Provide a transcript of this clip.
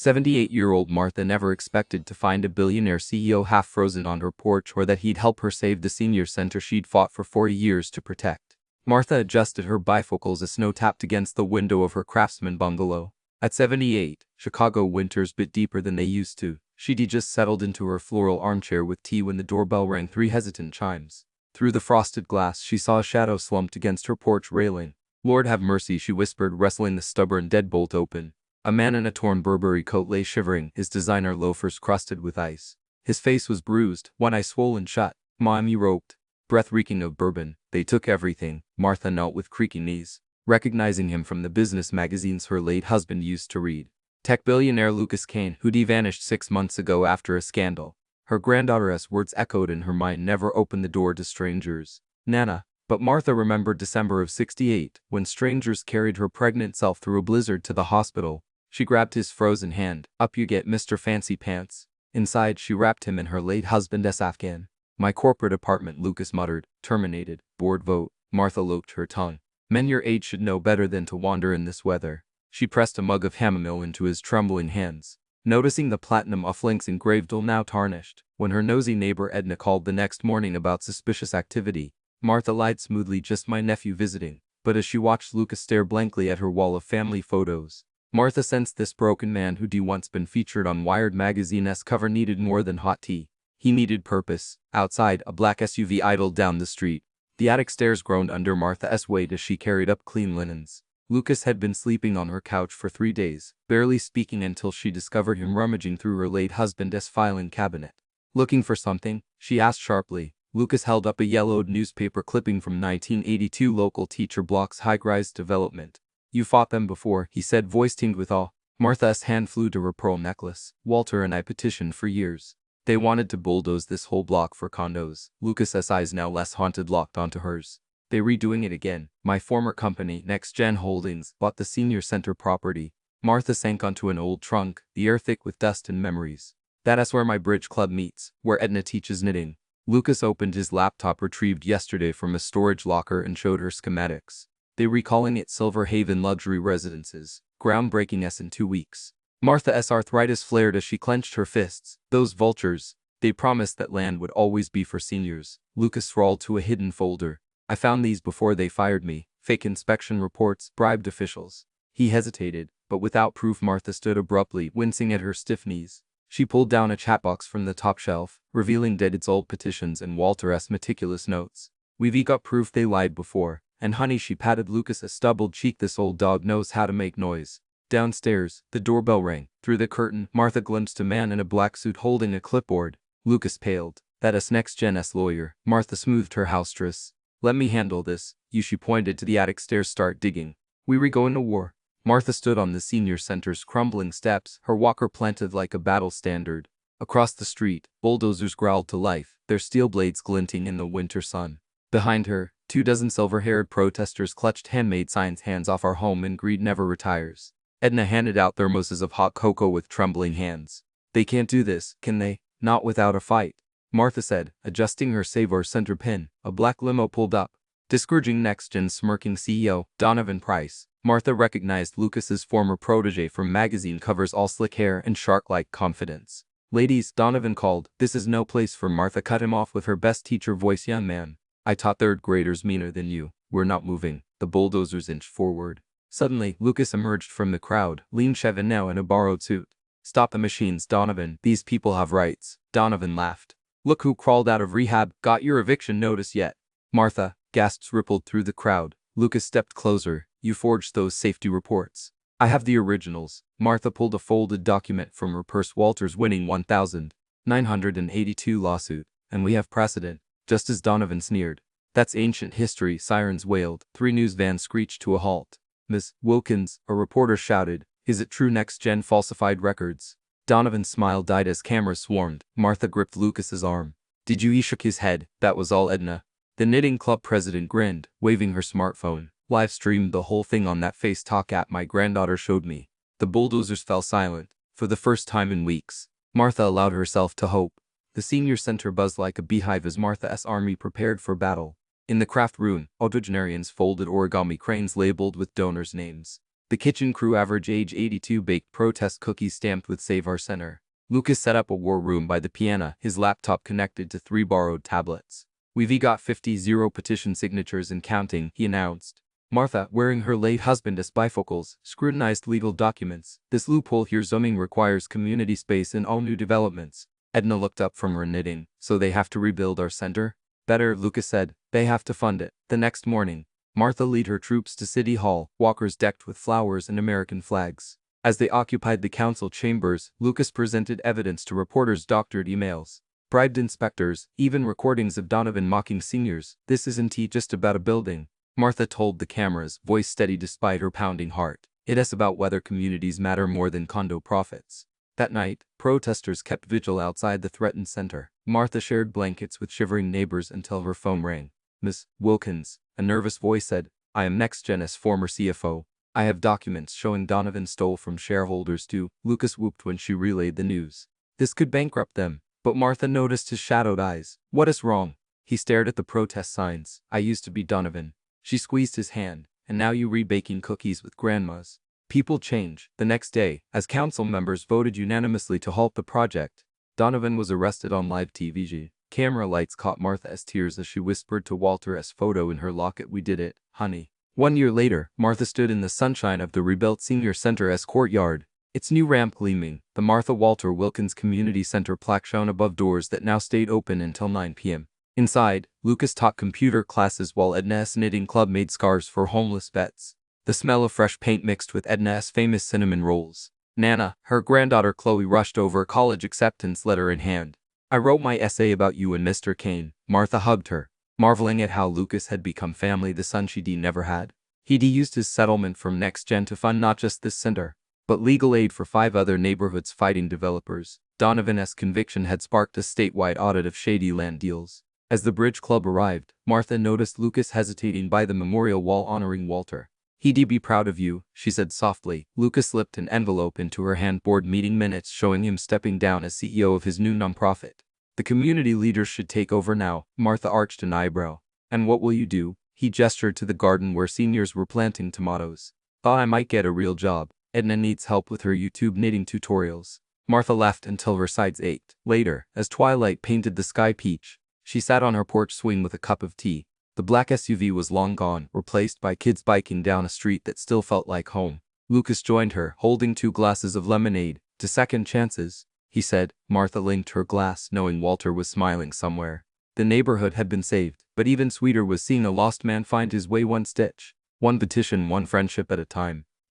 78-year-old Martha never expected to find a billionaire CEO half-frozen on her porch or that he'd help her save the senior center she'd fought for 40 years to protect. Martha adjusted her bifocals as snow tapped against the window of her craftsman bungalow. At 78, Chicago winters bit deeper than they used to. She'd just settled into her floral armchair with tea when the doorbell rang 3 hesitant chimes. Through the frosted glass, she saw a shadow slumped against her porch railing. "Lord have mercy," she whispered, wrestling the stubborn deadbolt open. A man in a torn Burberry coat lay shivering, his designer loafers crusted with ice. His face was bruised, one eye swollen shut. "Mommy roped." Breath reeking of bourbon. "They took everything." Martha knelt with creaking knees, recognizing him from the business magazines her late husband used to read. Tech billionaire Lucas Kane, who'd vanished 6 months ago after a scandal. Her granddaughter's words echoed in her mind, "Never open the door to strangers, Nana." But Martha remembered December of '68, when strangers carried her pregnant self through a blizzard to the hospital. She grabbed his frozen hand. "Up you get, Mr. Fancy Pants." Inside, she wrapped him in her late husband's Afghan. "My corporate apartment," Lucas muttered. "Terminated. Board vote." Martha looped her tongue. "Men your age should know better than to wander in this weather." She pressed a mug of chamomile into his trembling hands, noticing the platinum offlinks engraved now tarnished. When her nosy neighbor Edna called the next morning about suspicious activity, Martha lied smoothly, "Just my nephew visiting." But as she watched Lucas stare blankly at her wall of family photos, Martha sensed this broken man who'd once been featured on Wired magazine's cover needed more than hot tea. He needed purpose. Outside, a black SUV idled down the street. The attic stairs groaned under Martha's weight as she carried up clean linens. Lucas had been sleeping on her couch for 3 days, barely speaking until she discovered him rummaging through her late husband's filing cabinet. "Looking for something?" she asked sharply. Lucas held up a yellowed newspaper clipping from 1982 local teacher block's high-rise development. "You fought them before," he said, voice tinged with awe. Martha's hand flew to her pearl necklace. "Walter and I petitioned for years. They wanted to bulldoze this whole block for condos." Lucas's eyes, now less haunted, locked onto hers. "They redoing it again. My former company, Next Gen Holdings, bought the senior center property." Martha sank onto an old trunk, the air thick with dust and memories. "That's where my bridge club meets, where Edna teaches knitting." Lucas opened his laptop retrieved yesterday from a storage locker and showed her schematics. "They recalling it Silver Haven Luxury Residences. Groundbreaking in 2 weeks." Martha's arthritis flared as she clenched her fists. "Those vultures. They promised that land would always be for seniors." Lucas scrawled to a hidden folder. "I found these before they fired me. Fake inspection reports, bribed officials." He hesitated, but without proof. Martha stood abruptly, wincing at her stiff knees. She pulled down a chat box from the top shelf, revealing Ded's old petitions and Walter's meticulous notes. "We've got proof they lied before. And honey," she patted Lucas's stubbled cheek, "this old dog knows how to make noise." Downstairs, the doorbell rang. Through the curtain, Martha glimpsed a man in a black suit holding a clipboard. Lucas paled. "That's Next Gen's lawyer." Martha smoothed her house dress. "Let me handle this." She pointed to the attic stairs. "Start digging. We going to war." Martha stood on the senior center's crumbling steps, her walker planted like a battle standard. Across the street, bulldozers growled to life, their steel blades glinting in the winter sun. Behind her, 24 silver-haired protesters clutched handmade signs, "Hands off our home and greed never retires." Edna handed out thermoses of hot cocoa with trembling hands. "They can't do this, can they? Not without a fight," Martha said, adjusting her Savor center pin. A black limo pulled up, discouraging Next Gen's smirking CEO, Donovan Price. Martha recognized Lucas's former protege from magazine covers, all slick hair and shark-like confidence. "Ladies," Donovan called. "This is no place for." Martha cut him off with her best teacher voice. "Young man, I taught third graders meaner than you." "We're not moving." The bulldozers inched forward. Suddenly, Lucas emerged from the crowd, lean shaven now in a borrowed suit. "Stop the machines, Donovan. These people have rights." Donovan laughed. "Look who crawled out of rehab. Got your eviction notice yet?" "Martha." Gasps rippled through the crowd. Lucas stepped closer. "You forged those safety reports." "I have the originals." Martha pulled a folded document from her purse. "Walter's winning 1,982 lawsuit. And we have precedent." Just as Donovan sneered. "That's ancient history," sirens wailed. 3 news vans screeched to a halt. "Miss Wilkins," a reporter shouted. "Is it true Next Gen falsified records?" Donovan's smile died as cameras swarmed. Martha gripped Lucas's arm. "Did you?" He shook his head. "That was all Edna." The knitting club president grinned, waving her smartphone. "Live streamed the whole thing on that Face Talk app my granddaughter showed me." The bulldozers fell silent. For the first time in weeks, Martha allowed herself to hope. The senior center buzzed like a beehive as Martha's army prepared for battle. In the craft room, octogenarians folded origami cranes labeled with donors' names. The kitchen crew, average age 82, baked protest cookies stamped with Save Our Center. Lucas set up a war room by the piano, his laptop connected to 3 borrowed tablets. "We've got 50 petition signatures and counting," he announced. Martha, wearing her late husband's bifocals, scrutinized legal documents. "This loophole here zoning requires community space in all new developments." Edna looked up from her knitting. "So they have to rebuild our center?" "Better," Lucas said. "They have to fund it." The next morning, Martha led her troops to City Hall, walkers decked with flowers and American flags. As they occupied the council chambers, Lucas presented evidence to reporters, doctored emails, bribed inspectors, even recordings of Donovan mocking seniors. "This isn't just about a building," Martha told the cameras, voice steady despite her pounding heart. "It's about whether communities matter more than condo profits." That night, protesters kept vigil outside the threatened center. Martha shared blankets with shivering neighbors until her phone rang. "Miss Wilkins," a nervous voice said, "I am NextGen's former CFO. I have documents showing Donovan stole from shareholders too." Lucas whooped when she relayed the news. This could bankrupt them. But Martha noticed his shadowed eyes. "What is wrong?" He stared at the protest signs. "I used to be Donovan." She squeezed his hand. "And now you read baking cookies with grandmas." People change. The next day, as council members voted unanimously to halt the project, Donovan was arrested on live TV. Camera lights caught Martha's tears as she whispered to Walter's photo in her locket, "We did it, honey." 1 year later, Martha stood in the sunshine of the rebuilt senior center's courtyard. Its new ramp gleaming, the Martha Walter Wilkins Community Center plaque shone above doors that now stayed open until 9 p.m. Inside, Lucas taught computer classes while Edna's knitting club made scarves for homeless vets. The smell of fresh paint mixed with Edna's famous cinnamon rolls. Nana, her granddaughter Chloe, rushed over, a college acceptance letter in hand. "I wrote my essay about you and Mr. Kane." Martha hugged her, marveling at how Lucas had become family, the son she'd never had. He'd used his settlement from NextGen to fund not just this center, but legal aid for 5 other neighborhoods fighting developers. Donovan's conviction had sparked a statewide audit of shady land deals. As the Bridge Club arrived, Martha noticed Lucas hesitating by the memorial wall honoring Walter. "He'd be proud of you," she said softly. Lucas slipped an envelope into her hand, board meeting minutes showing him stepping down as CEO of his new nonprofit. "The community leaders should take over now." Martha arched an eyebrow. "And what will you do?" He gestured to the garden where seniors were planting tomatoes. "Thought I might get a real job. Edna needs help with her YouTube knitting tutorials." Martha laughed until her sides ached. Later, as twilight painted the sky peach, she sat on her porch swing with a cup of tea. The black SUV was long gone, replaced by kids biking down a street that still felt like home. Lucas joined her, holding 2 glasses of lemonade. "To second chances," he said. Martha linked her glass, knowing Walter was smiling somewhere. The neighborhood had been saved, but even sweeter was seeing a lost man find his way, one stitch, one petition, one friendship at a time.